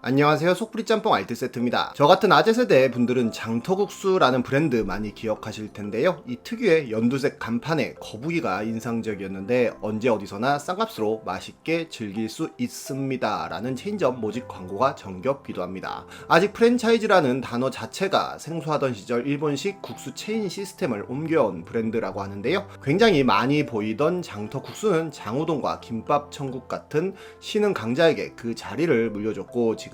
안녕하세요, 속풀이 짬뽕 알뜰 세트입니다. 저같은 아재세대 분들은 장터국수라는 브랜드 많이 기억하실 텐데요. 이 특유의 연두색 간판에 거북이가 인상적이었는데 언제 어디서나 싼값으로 맛있게 즐길 수 있습니다 라는 체인점 모집 광고가 정겹기도 합니다. 아직 프랜차이즈라는 단어 자체가 생소하던 시절 일본식 국수 체인 시스템을 옮겨온 브랜드라고 하는데요. 굉장히 많이 보이던 장터국수는 장우동과 김밥 천국 같은 신흥 강자에게 그 자리를 물려줬고, 지금은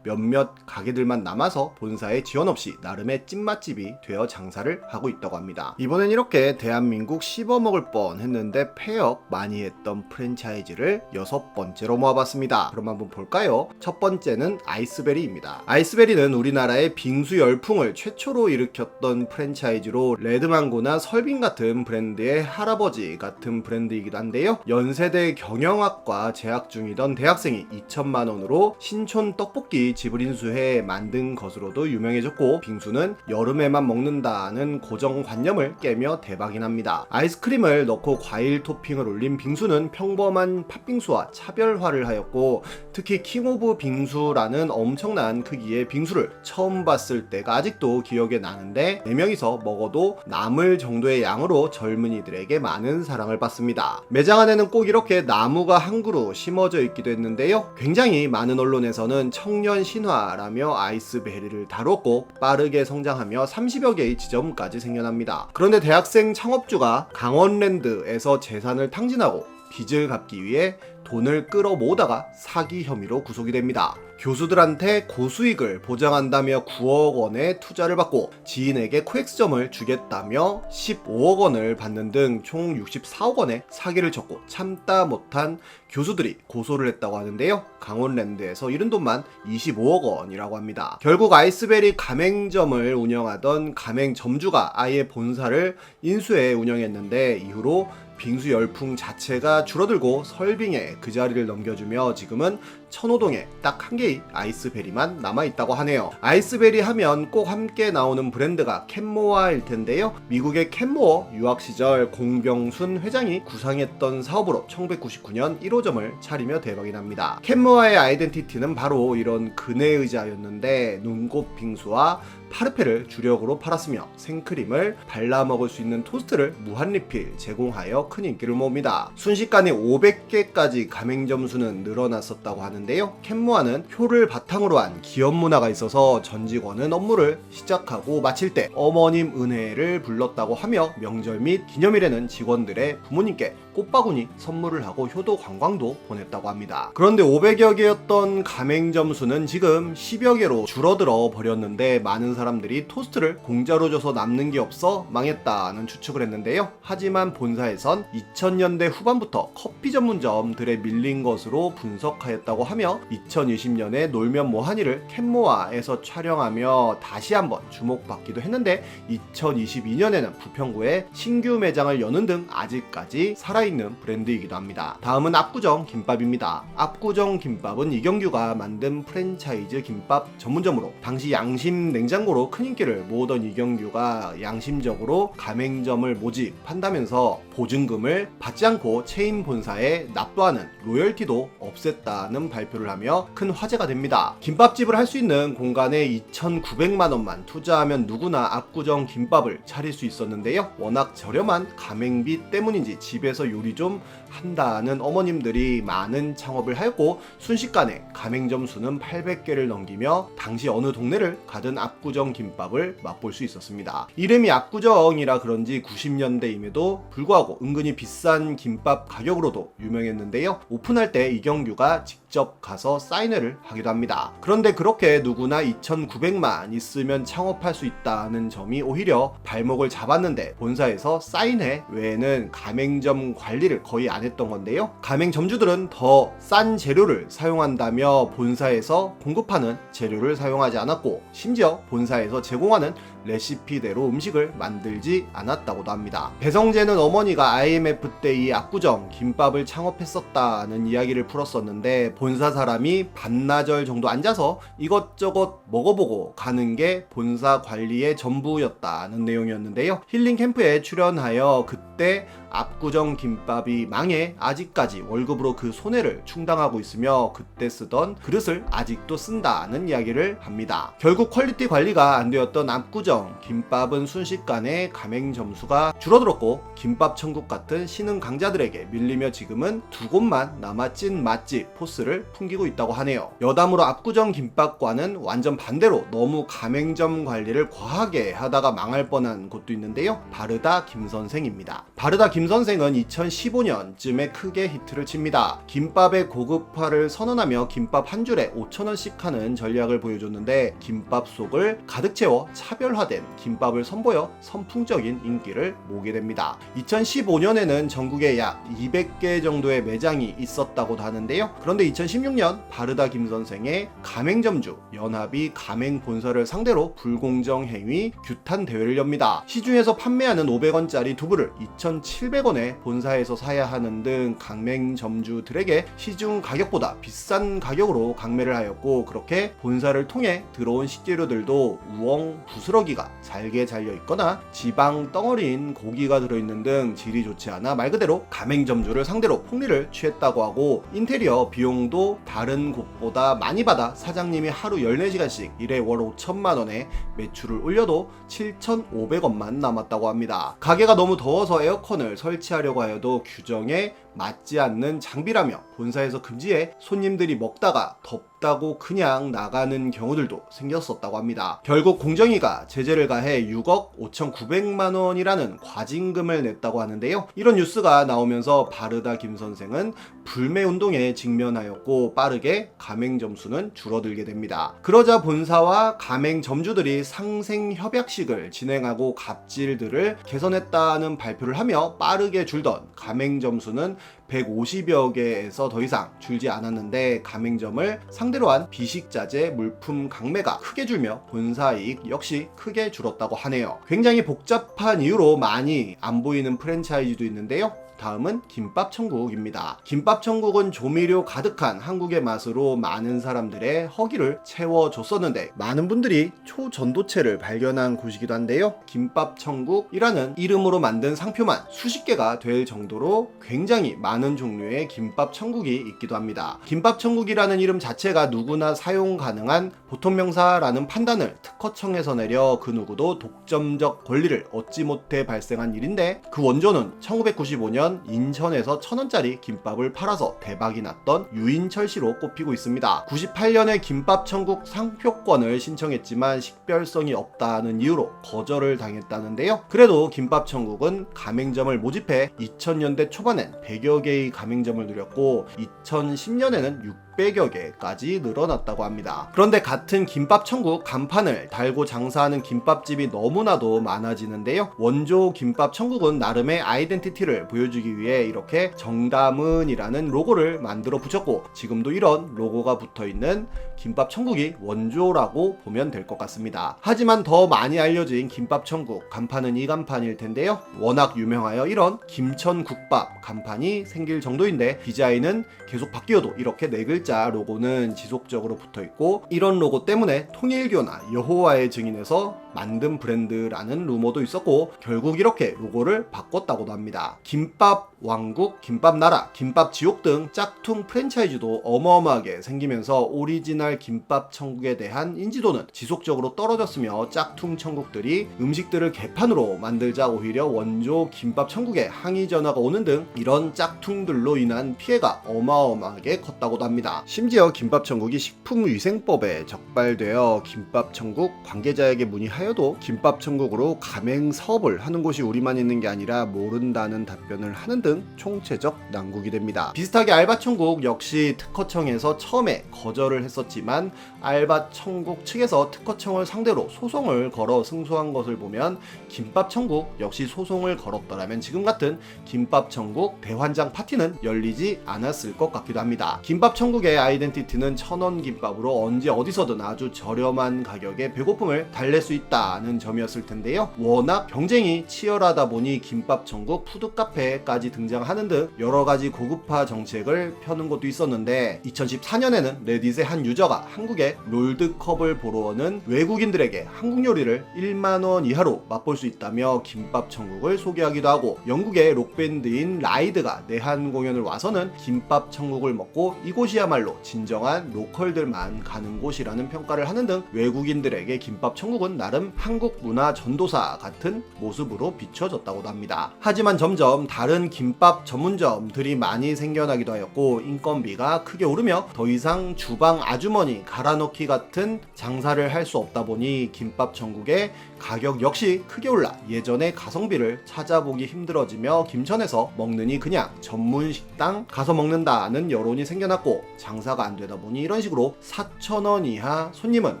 몇몇 가게들만 남아서 본사의 지원 없이 나름의 찐맛집이 되어 장사를 하고 있다고 합니다. 이번엔 이렇게 대한민국 씹어먹을 뻔 했는데 폐업 많이 했던 프랜차이즈를 6번째로 모아봤습니다. 그럼 한번 볼까요? 첫 번째는 아이스베리입니다. 아이스베리는 우리나라의 빙수 열풍을 최초로 일으켰던 프랜차이즈로 레드망고나 설빙 같은 브랜드의 할아버지 같은 브랜드이기도 한데요. 연세대 경영학과 재학 중이던 대학생이 2천만 원으로 신촌 떡볶이 지브린수회 만든 것으로도 유명해졌고, 빙수는 여름에만 먹는다는 고정관념을 깨며 대박이 납니다. 아이스크림을 넣고 과일 토핑을 올린 빙수는 평범한 팥빙수와 차별화를 하였고, 특히 킹 오브 빙수라는 엄청난 크기의 빙수를 처음 봤을 때가 아직도 기억에 나는데 4명이서 먹어도 남을 정도의 양으로 젊은이들에게 많은 사랑을 받습니다. 매장 안에는 꼭 이렇게 나무가 한 그루 심어져 있기도 했는데요. 굉장히 많은 언론에서는 청년 신화라며 아이스베리를 다뤘고, 빠르게 성장하며 30여 개의 지점까지 생겨납니다. 그런데 대학생 창업주가 강원랜드에서 재산을 탕진하고 빚을 갚기 위해 돈을 끌어모으다가 사기 혐의로 구속이 됩니다. 교수들한테 고수익을 보장한다며 9억 원의 투자를 받고 지인에게 코엑스점을 주겠다며 15억 원을 받는 등 총 64억 원의 사기를 쳤고, 참다 못한 교수들이 고소를 했다고 하는데요. 강원랜드에서 잃은 돈만 25억 원이라고 합니다. 결국 아이스베리 가맹점을 운영하던 가맹점주가 아예 본사를 인수해 운영했는데, 이후로 빙수 열풍 자체가 줄어들고 설빙에 그 자리를 넘겨주며 지금은 천호동에 딱 한 개의 아이스베리만 남아있다고 하네요. 아이스베리 하면 꼭 함께 나오는 브랜드가 캔모아일 텐데요. 미국의 캔모어 유학 시절 공병순 회장이 구상했던 사업으로 1999년 1호점을 차리며 대박이 납니다. 캔모아의 아이덴티티는 바로 이런 그네의자였는데, 눈꽃 빙수와 파르페를 주력으로 팔았으며 생크림을 발라 먹을 수 있는 토스트를 무한 리필 제공하여 큰 인기를 모읍니다. 순식간에 500개까지 가맹점 수는 늘어났었다고 하는데요. 캔모아는 효를 바탕으로 한 기업 문화가 있어서 전 직원은 업무를 시작하고 마칠 때 어머님 은혜를 불렀다고 하며, 명절 및 기념일에는 직원들의 부모님께 꽃바구니 선물을 하고 효도 관광도 보냈다고 합니다. 그런데 500여 개였던 가맹점 수는 지금 10여 개로 줄어들어 버렸는데, 많은 사람들이 토스트를 공짜로 줘서 남는 게 없어 망했다는 추측을 했는데요. 하지만 본사에선 2000년대 후반부터 커피 전문점들에 밀린 것으로 분석하였다고 하며, 2020년에 놀면 뭐하니를 캔모아에서 촬영하며 다시 한번 주목받기도 했는데, 2022년에는 부평구에 신규 매장을 여는 등 아직까지 살아있는 브랜드이기도 합니다. 다음은 압구정 김밥입니다. 압구정 김밥은 이경규가 만든 프랜차이즈 김밥 전문점으로 당시 양심 냉장고로 큰 인기를 모으던 이경규가 양심적으로 가맹점을 모집한다면서 보증금을 받지 않고 체인 본사에 납부하는 로열티도 없앴다는 발표를 하며 큰 화제가 됩니다. 김밥집을 할 수 있는 공간에 2,900만 원만 투자하면 누구나 압구정 김밥을 차릴 수 있었는데요. 워낙 저렴한 가맹비 때문인지 집에서 요리 좀 한다는 어머님들이 많은 창업을 하였고, 순식간에 가맹점 수는 800개를 넘기며 당시 어느 동네를 가든 압구정 김밥을 맛볼 수 있었습니다. 이름이 압구정이라 그런지 90년대임에도 불구하고 은근히 비싼 김밥 가격으로도 유명했는데요. 오픈할 때 이경규가 직접 가서 사인회를 하기도 합니다. 그런데 그렇게 누구나 2,900만 있으면 창업할 수 있다는 점이 오히려 발목을 잡았는데, 본사에서 사인회 외에는 가맹점 관리를 거의 안 했던 건데요. 가맹점주들은 더 싼 재료를 사용한다며 본사에서 공급하는 재료를 사용하지 않았고, 심지어 본사에서 제공하는 레시피대로 음식을 만들지 않았다고도 합니다. 배성재는 어머니가 IMF 때 이 압구정 김밥을 창업했었다는 이야기를 풀었었는데, 본사 사람이 반나절 정도 앉아서 이것저것 먹어보고 가는 게 본사 관리의 전부였다는 내용이었는데요. 힐링 캠프에 출연하여 그때 압구정 김밥이 망해 아직까지 월급으로 그 손해를 충당하고 있으며 그때 쓰던 그릇을 아직도 쓴다는 이야기를 합니다. 결국 퀄리티 관리가 안 되었던 압구정 김밥은 순식간에 가맹 점수가 줄어들었고, 김밥 천국 같은 신흥 강자들에게 밀리며 지금은 두 곳만 남아 찐 맛집 포스를 풍기고 있다고 하네요. 여담으로 압구정 김밥과는 완전 반대로 너무 가맹점 관리를 과하게 하다가 망할 뻔한 곳도 있는데요. 바르다 김선생입니다. 바르다 김선생은 2015년쯤에 크게 히트를 칩니다. 김밥의 고급화를 선언하며 김밥 한 줄에 5,000원씩 하는 전략을 보여줬는데, 김밥 속을 가득 채워 차별화된 김밥을 선보여 선풍적인 인기를 모으게 됩니다. 2015년에는 전국에 약 200개 정도의 매장이 있었다고도 하는데요. 그런데 2016년 바르다 김선생의 가맹점주 연합이 가맹 본사를 상대로 불공정 행위 규탄 대회를 엽니다. 시중에서 판매하는 500원짜리 두부를 2,700원에 본사에서 사야 하는 등 가맹점주들에게 시중 가격보다 비싼 가격으로 강매를 하였고, 그렇게 본사를 통해 들어온 식재료들도 우엉 부스러기가 잘게 잘려 있거나 지방 덩어리인 고기가 들어있는 등 질이 좋지 않아 말 그대로 가맹점주를 상대로 폭리를 취했다고 하고, 인테리어 비용도 다른 곳보다 많이 받아 사장님이 하루 14시간씩 일해 월 5천만 원에 매출을 올려도 7,500원만 남았다고 합니다. 가게가 너무 더워서 에어컨을 설치하려고 하여도 규정에 맞지 않는 장비라며 본사에서 금지해 손님들이 먹다가 덥다고 그냥 나가는 경우들도 생겼었다고 합니다. 결국 공정위가 제재를 가해 6억 5,900만 원이라는 과징금을 냈다고 하는데요. 이런 뉴스가 나오면서 바르다 김선생은 불매운동에 직면하였고, 빠르게 가맹점수는 줄어들게 됩니다. 그러자 본사와 가맹점주들이 상생협약식을 진행하고 갑질들을 개선했다는 발표를 하며 빠르게 줄던 가맹점수는 150여 개에서 더 이상 줄지 않았는데, 가맹점을 상대로 한 비식자재 물품 강매가 크게 줄며 본사이익 역시 크게 줄었다고 하네요. 굉장히 복잡한 이유로 많이 안 보이는 프랜차이즈도 있는데요. 다음은 김밥천국입니다. 김밥천국은 조미료 가득한 한국의 맛으로 많은 사람들의 허기를 채워줬었는데, 많은 분들이 초전도체를 발견한 곳이기도 한데요. 김밥천국이라는 이름으로 만든 상표만 수십 개가 될 정도로 굉장히 많은 종류의 김밥천국이 있기도 합니다. 김밥천국이라는 이름 자체가 누구나 사용 가능한 보통명사라는 판단을 특허청에서 내려 그 누구도 독점적 권리를 얻지 못해 발생한 일인데, 그 원조는 1995년 인천에서 1,000원짜리 김밥을 팔아서 대박이 났던 유인철씨로 꼽히고 있습니다. 98년에 김밥천국 상표권을 신청했지만 식별성이 없다는 이유로 거절을 당했다는데요. 그래도 김밥천국은 가맹점을 모집해 2000년대 초반엔 100여 개의 가맹점을 누렸고, 2010년에는 600여 개까지 늘어났다고 합니다. 그런데 같은 김밥천국 간판을 달고 장사하는 김밥집이 너무나도 많아지는데요. 원조 김밥천국은 나름의 아이덴티티를 보여주기 위해 이렇게 정다문이라는 로고를 만들어 붙였고, 지금도 이런 로고가 붙어있는 김밥천국이 원조라고 보면 될 것 같습니다. 하지만 더 많이 알려진 김밥천국 간판은 이 간판일 텐데요. 워낙 유명하여 이런 김천국밥 간판이 생길 정도인데, 디자인은 계속 바뀌어도 이렇게 네 글자 로고는 지속적으로 붙어있고, 이런 로고 때문에 통일교나 여호와의 증인에서 만든 브랜드라는 루머도 있었고, 결국 이렇게 로고를 바꿨다고도 합니다. 김밥 왕국, 김밥 나라, 김밥 지옥 등 짝퉁 프랜차이즈도 어마어마하게 생기면서 오리지널 김밥 천국에 대한 인지도는 지속적으로 떨어졌으며, 짝퉁 천국들이 음식들을 개판으로 만들자 오히려 원조 김밥 천국에 항의 전화가 오는 등 이런 짝퉁들로 인한 피해가 어마어마하게 컸다고도 합니다. 심지어 김밥 천국이 식품위생법에 적발되어 김밥 천국 관계자에게 문의하여도 김밥 천국으로 가맹 사업을 하는 곳이 우리만 있는 게 아니라 모른다는 답변을 하는 등 총체적 난국이 됩니다. 비슷하게 알바천국 역시 특허청에서 처음에 거절을 했었지만, 알바천국 측에서 특허청을 상대로 소송을 걸어 승소한 것을 보면 김밥천국 역시 소송을 걸었더라면 지금 같은 김밥천국 대환장 파티는 열리지 않았을 것 같기도 합니다. 김밥천국의 아이덴티티는 1,000원 김밥으로 언제 어디서든 아주 저렴한 가격에 배고픔을 달랠 수 있다 생겼다는 점이었을 텐데요. 워낙 경쟁이 치열하다 보니 김밥 천국 푸드카페까지 등장하는 등 여러가지 고급화 정책을 펴는 곳도 있었는데 2014년에는 레딧의 한 유저가 한국에 롤드컵을 보러 오는 외국인들에게 한국 요리를 1만원 이하로 맛볼 수 있다며 김밥 천국을 소개하기도 하고, 영국의 록밴드인 라이드가 내한 공연을 와서는 김밥 천국을 먹고 이곳이야말로 진정한 로컬들만 가는 곳이라는 평가를 하는 등 외국인들에게 김밥 천국은 나름 한국 문화 전도사 같은 모습으로 비춰졌다고도 합니다. 하지만 점점 다른 김밥 전문점들이 많이 생겨나기도 하였고 인건비가 크게 오르며 더 이상 주방 아주머니 갈아넣기 같은 장사를 할 수 없다 보니 김밥 천국의 가격 역시 크게 올라 예전의 가성비를 찾아보기 힘들어지며 김천에서 먹느니 그냥 전문 식당 가서 먹는다는 여론이 생겨났고, 장사가 안 되다 보니 이런 식으로 4,000원 이하 손님은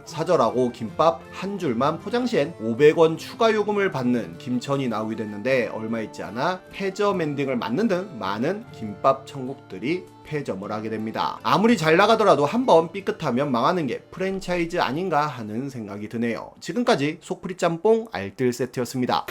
사절하고 김밥 한 줄만 포장 시엔 500원 추가 요금을 받는 김천이 나오게 됐는데, 얼마 있지 않아 폐점 엔딩을 맞는 등 많은 김밥 천국들이 폐점을 하게 됩니다. 아무리 잘 나가더라도 한번 삐끗하면 망하는 게 프랜차이즈 아닌가 하는 생각이 드네요. 지금까지 속풀이 짬뽕 알뜰 세트였습니다.